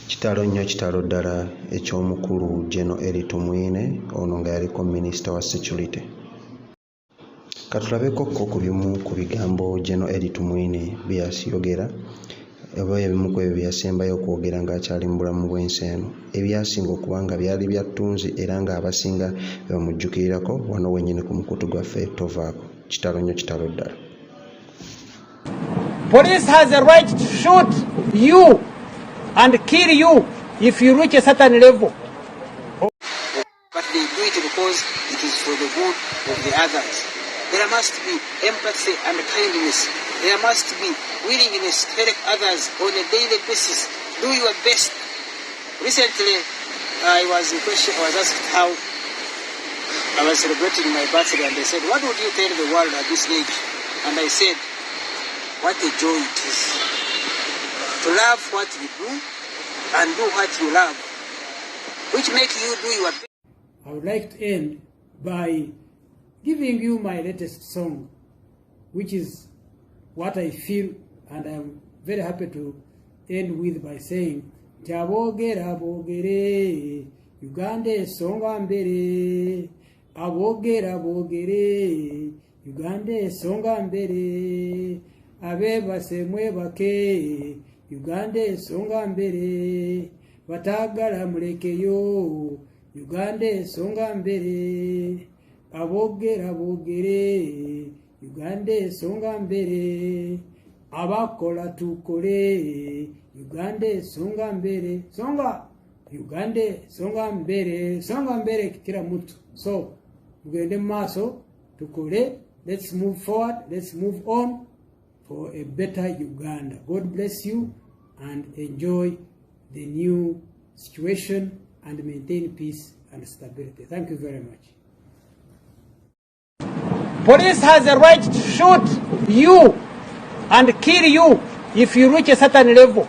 Kitalo nnyo kitalo ddala eky'omukulu General Elly Tumwine ono nga yaliko Minisita wa Security. Katulabeko ku bimu ku bigambo General Elly Tumwine bye yayogera oba ebimu ku ebyo bye yasembayo okwogera ng'akyali mu bulamu bw'ensi eno ebyasinga okuba nga byali bya ttunzi era ng'abasinga bamujjukirirako wano wennyini ku mukutu gwaffe tovaako. Kitalo nnyo kitalo ddala. Police has a right to shoot you and kill you if you reach a certain level. But they do it because it is for the good of the others. There must be empathy and kindness. There must be willingness to help others on a daily basis. Do your best. Recently, I was asked how I was celebrating my birthday, and they said, "What would you tell the world at this age?" And I said, "What a joy it is to love what you do and do what you love, which makes you do your best." I would like to end by giving you my latest song, which is what I feel, and I'm very happy to end with by saying, Jabogera bogere, Uganda songa mbere, abogera bogere, Uganda songa mbere, abeba semwe bake, Uganda songa mbere, batagala mulekeyo, Uganda songa mbere, abogera bogere, Uganda songa mbere, abakola tukole, Uganda songa mbere, songa Uganda songa mbere kila mtu. So mugende maso tukole, let's move forward, let's move on for a better Uganda. God bless you and enjoy the new situation and maintain peace and stability. Thank you very much. Police has a right to shoot you and kill you if you reach a certain level.